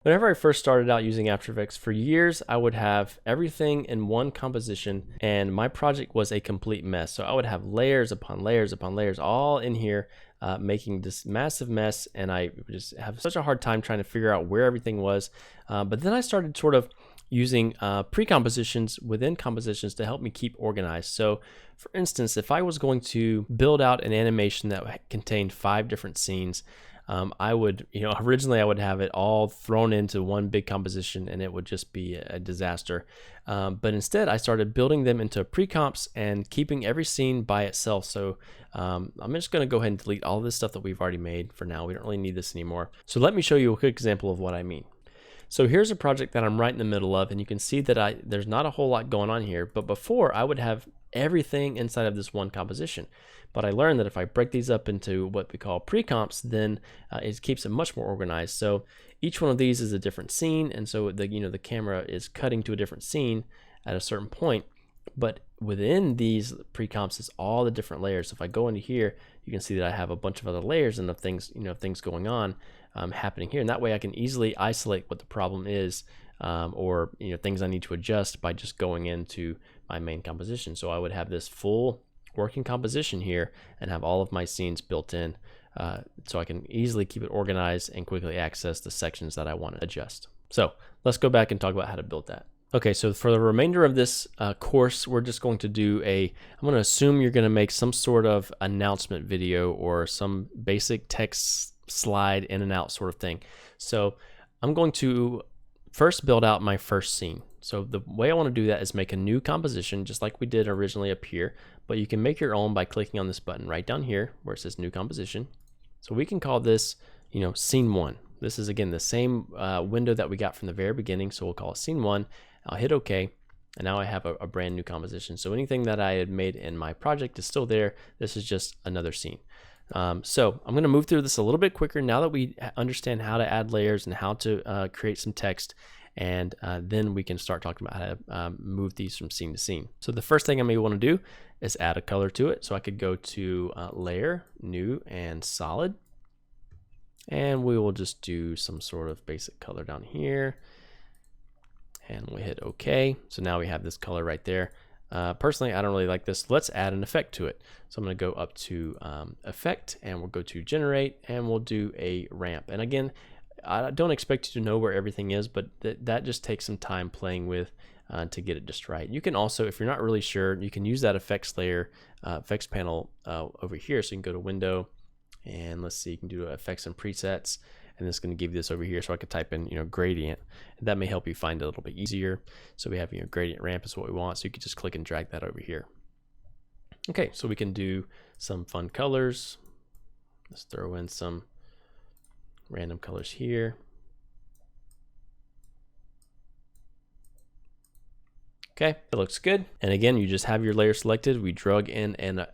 Whenever I first started out using After Effects, for years, I would have everything in one composition, and my project was a complete mess. So I would have layers upon layers upon layers all in here, making this massive mess, and I would just have such a hard time trying to figure out where everything was. But then I started sort of using pre-compositions within compositions to help me keep organized. So for instance, if I was going to build out an animation that contained 5 different scenes, I would, originally I would have it all thrown into one big composition and it would just be a disaster. But instead I started building them into pre-comps and keeping every scene by itself. So I'm just going to go ahead and delete all this stuff that we've already made for now. We don't really need this anymore. So let me show you a quick example of what I mean. So here's a project that I'm right in the middle of, and you can see that there's not a whole lot going on here, but before I would have everything inside of this one composition. But I learned that if I break these up into what we call pre-comps, then it keeps it much more organized. So each one of these is a different scene, and so the camera is cutting to a different scene at a certain point. But within these pre-comps is all the different layers. So if I go into here, you can see that I have a bunch of other layers and of things, things going on happening here. And that way I can easily isolate what the problem is, or things I need to adjust by just going into my main composition. So I would have this full working composition here and have all of my scenes built in, so I can easily keep it organized and quickly access the sections that I want to adjust. So let's go back and talk about how to build that. Okay, so for the remainder of this course, we're just going to do I'm going to assume you're going to make some sort of announcement video or some basic text slide in and out sort of thing. So I'm going to first build out my first scene. So the way I want to do that is make a new composition, just like we did originally up here, but you can make your own by clicking on this button right down here where it says new composition. So we can call this, scene 1. This is again the same window that we got from the very beginning, so we'll call it scene 1. I'll hit OK, and now I have a brand new composition. So anything that I had made in my project is still there. This is just another scene. So I'm going to move through this a little bit quicker now that we understand how to add layers and how to create some text, and then we can start talking about how to move these from scene to scene. So the first thing I may want to do is add a color to it. So I could go to Layer, New, and Solid, and we will just do some sort of basic color down here, and we hit OK. So now we have this color right there. Personally, I don't really like this. Let's add an effect to it. So I'm going to go up to Effect, and we'll go to Generate, and we'll do a ramp. And again, I don't expect you to know where everything is, but that just takes some time playing with to get it just right. You can also, if you're not really sure, you can use that effects layer, effects panel over here. So you can go to Window, and let's see, you can do Effects and Presets, and it's going to give you this over here. So I could type in, gradient. And that may help you find it a little bit easier. So we have, gradient ramp is what we want. So you could just click and drag that over here. Okay, so we can do some fun colors. Let's throw in some random colors here. Okay, it looks good. And again, you just have your layer selected. We drug in an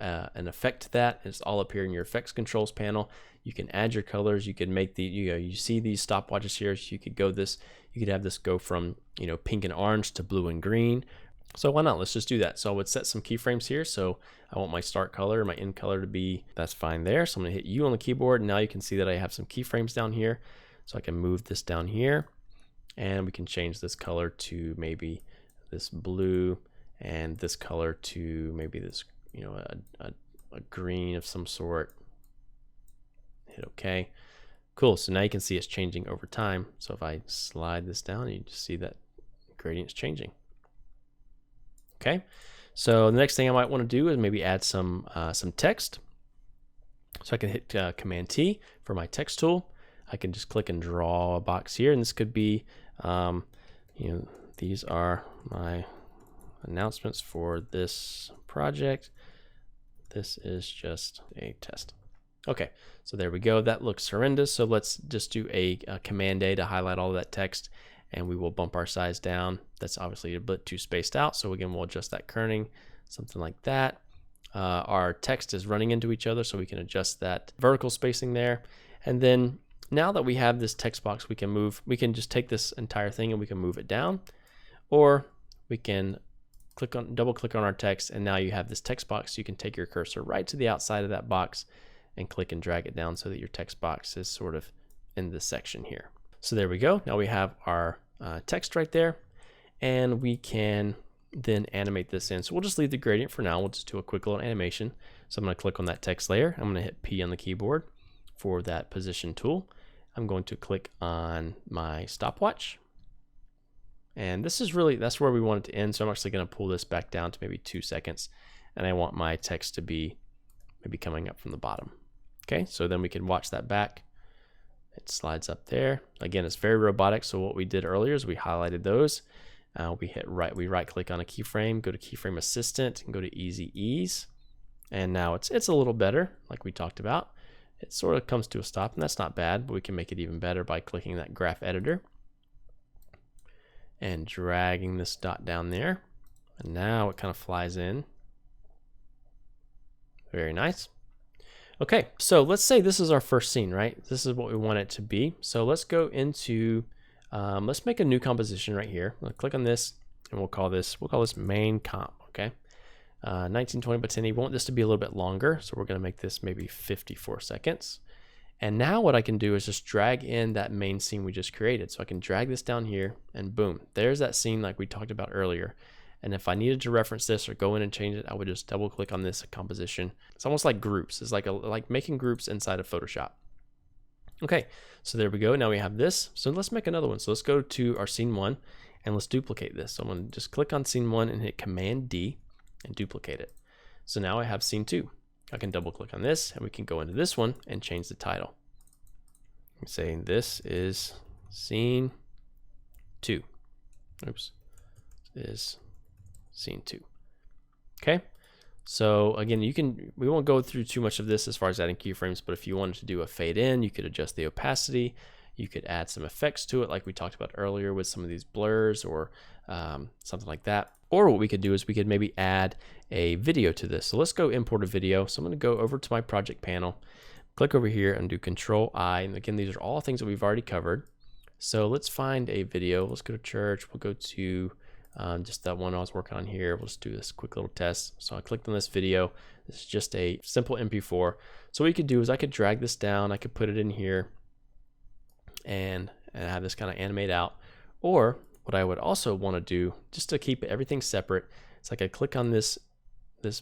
effect to that. It's all up here in your effects controls panel. You can add your colors. You can make you see these stopwatches here. So you could have this go from, pink and orange to blue and green. So why not? Let's just do that. So I would set some keyframes here. So I want my start color, my end color to be, that's fine there. So I'm gonna hit U on the keyboard. And now you can see that I have some keyframes down here. So I can move this down here, and we can change this color to maybe this blue, and this color to maybe this, a green of some sort. Hit OK. Cool. So now you can see it's changing over time. So if I slide this down, you just see that gradient's changing. Okay. So the next thing I might want to do is maybe add some text. So I can hit Command T for my text tool. I can just click and draw a box here, and this could be, these are my announcements for this project. This is just a test. Okay, so there we go. That looks horrendous. So let's just do a Command A to highlight all of that text, and we will bump our size down. That's obviously a bit too spaced out. So again, we'll adjust that kerning, something like that. Our text is running into each other, so we can adjust that vertical spacing there. And then now that we have this text box, we can just take this entire thing and we can move it down, or we can double click on our text, and now you have this text box. You can take your cursor right to the outside of that box and click and drag it down so that your text box is sort of in this section here. So there we go. Now we have our text right there, and we can then animate this in. So we'll just leave the gradient for now. We'll just do a quick little animation. So I'm going to click on that text layer. I'm going to hit P on the keyboard for that position tool. I'm going to click on my stopwatch. And this is really, that's where we want it to end. So I'm actually going to pull this back down to maybe 2 seconds. And I want my text to be maybe coming up from the bottom. Okay, so then we can watch that back. It slides up there. Again, it's very robotic. So what we did earlier is we highlighted those. We right click on a keyframe, go to keyframe assistant, and go to easy ease. And now it's a little better, like we talked about. It sort of comes to a stop, and that's not bad, but we can make it even better by clicking that graph editor and dragging this dot down there. And now it kind of flies in. Very nice. Okay, so let's say this is our first scene, right? This is what we want it to be. So let's go into, let's make a new composition right here. We'll click on this, and we'll call this main comp, okay? 1920 by 1080. We want this to be a little bit longer, so we're going to make this maybe 54 seconds. And now what I can do is just drag in that main scene we just created. So I can drag this down here, and boom, there's that scene like we talked about earlier. And if I needed to reference this or go in and change it, I would just double click on this composition. It's almost like groups. It's like making groups inside of Photoshop. Okay, so there we go. Now we have this. So let's make another one. So let's go to our scene 1 and let's duplicate this. So I'm going to just click on scene 1 and hit Command D and duplicate it. So now I have scene 2. I can double click on this and we can go into this one and change the title. I'm saying this is scene 2. Oops. Is scene 2. Okay, so again, we won't go through too much of this as far as adding keyframes, but if you wanted to do a fade in, you could adjust the opacity, you could add some effects to it like we talked about earlier with some of these blurs or something like that. Or what we could do is we could maybe add a video to this. So let's go import a video. So I'm going to go over to my project panel, click over here and do Control I, and again, these are all things that we've already covered. So let's find a video. Let's go to church. We'll go to just that one I was working on here. We'll just do this quick little test. So I clicked on this video. This is just a simple MP4. So what you could do is I could drag this down. I could put it in here and have this kind of animate out. Or what I would also want to do, just to keep everything separate, it's like I click on this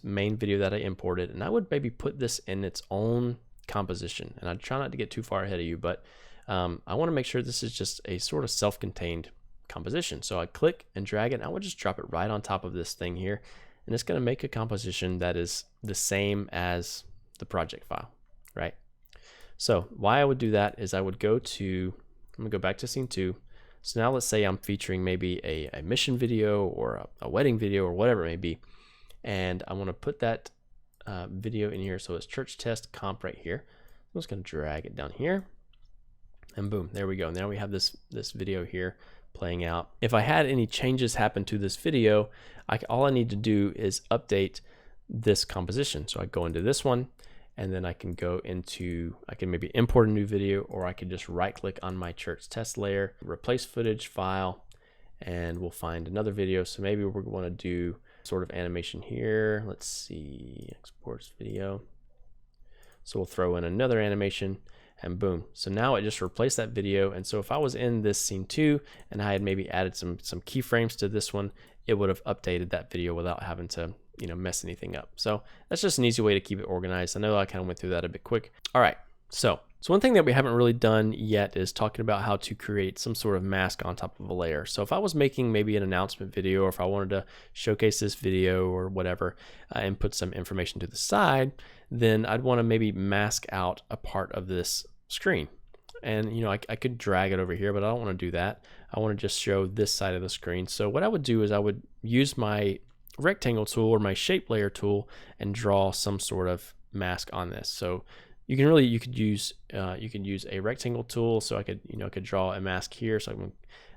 main video that I imported, and I would maybe put this in its own composition. And I'd try not to get too far ahead of you, but I want to make sure this is just a sort of self-contained composition. So I click and drag it, and I would just drop it right on top of this thing here, and it's going to make a composition that is the same as the project file, right? So why I would do that is I'm gonna go back to scene 2. So now let's say I'm featuring maybe a mission video or a wedding video or whatever it may be, and I want to put that video in here. So it's church test comp right here. I'm just going to drag it down here, and boom, there we go. Now we have this video here playing out. If I had any changes happen to this video, all I need to do is update this composition. So I go into this one, and then I can maybe import a new video, or I can just right click on my church test layer, replace footage file, and we'll find another video. So maybe we're going to do sort of animation here. Let's see, exports video. So we'll throw in another animation, and boom. So now it just replaced that video. And so if I was in this scene 2 and I had maybe added some keyframes to this one, it would have updated that video without having to mess anything up. So that's just an easy way to keep it organized. I know I kind of went through that a bit quick. All right, so one thing that we haven't really done yet is talking about how to create some sort of mask on top of a layer. So if I was making maybe an announcement video, or if I wanted to showcase this video or whatever, and put some information to the side, then I'd want to maybe mask out a part of this screen. And I could drag it over here, but I don't want to do that. I want to just show this side of the screen. So what I would do is I would use my rectangle tool or my shape layer tool and draw some sort of mask on this. So you could use a rectangle tool. So I could draw a mask here. So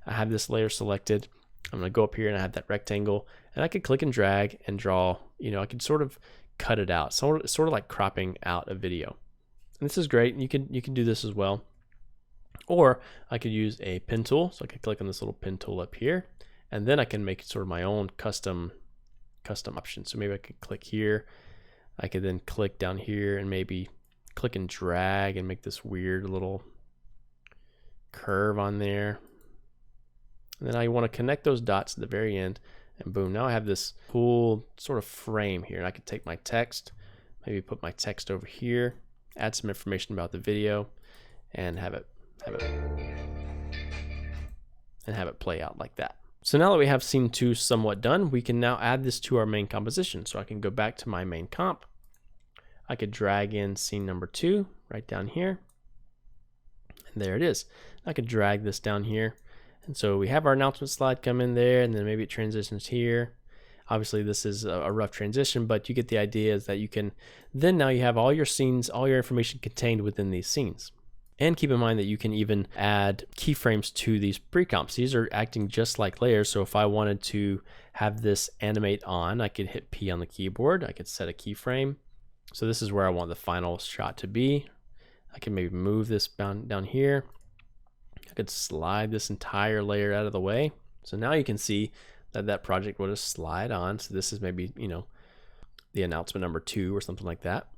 I have this layer selected. I'm going to go up here and I have that rectangle, and I could click and drag and draw. I could sort of cut it out, sort of like cropping out a video. And this is great. You can do this as well. Or I could use a pen tool. So I could click on this little pen tool up here, and then I can make sort of my own custom option. So maybe I could click here. I could then click down here and maybe click and drag and make this weird little curve on there. And then now you want to connect those dots at the very end, and boom, now I have this cool sort of frame here. And I could take my text, maybe put my text over here, add some information about the video, and have it play out like that. So now that we have scene 2 somewhat done, we can now add this to our main composition. So I can go back to my main comp. I could drag in scene number 2 right down here. And there it is. I could drag this down here. And so we have our announcement slide come in there, and then maybe it transitions here. Obviously this is a rough transition, but you get the idea is that you can, then now you have all your scenes, all your information contained within these scenes. And keep in mind that you can even add keyframes to these precomps. These are acting just like layers. So if I wanted to have this animate on, I could hit P on the keyboard. I could set a keyframe. So this is where I want the final shot to be. I can maybe move this down here. I could slide this entire layer out of the way. So now you can see that that project will just slide on. So this is maybe, you know, the announcement number 2 or something like that.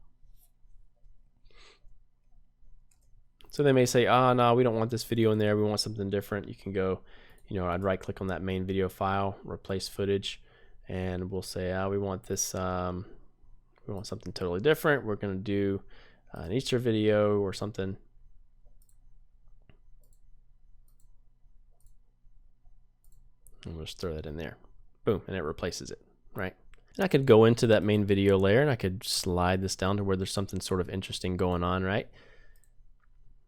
So they may say, oh, no, we don't want this video in there. We want something different. You can go, you know, I'd right click on that main video file, replace footage, and we'll say, we want this, we want something totally different. We're going to do an Easter video or something. And we'll just throw that in there. Boom, and it replaces it, right? And I could go into that main video layer and I could slide this down to where there's something sort of interesting going on, right?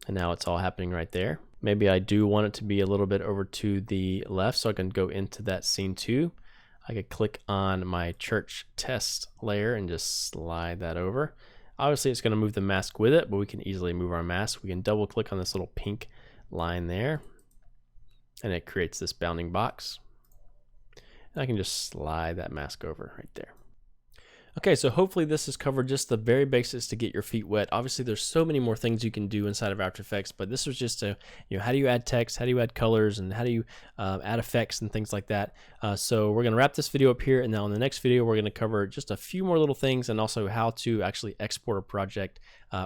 And now it's all happening right there. Maybe I do want it to be a little bit over to the left, so I can go into that scene 2. I could click on my church test layer and just slide that over. Obviously it's going to move the mask with it, but we can easily move our mask. We can double click on this little pink line there, and it creates this bounding box. And I can just slide that mask over right there. Okay, so hopefully this has covered just the very basics to get your feet wet. Obviously there's so many more things you can do inside of After Effects, but this was just a, you know, how do you add text, how do you add colors, and how do you add effects and things like that. So we're gonna wrap this video up here, and now in the next video we're gonna cover just a few more little things, and also how to actually export a project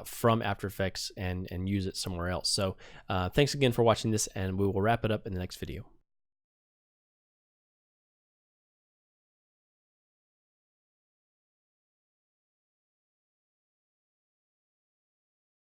from After Effects and use it somewhere else. So thanks again for watching this, and we will wrap it up in the next video.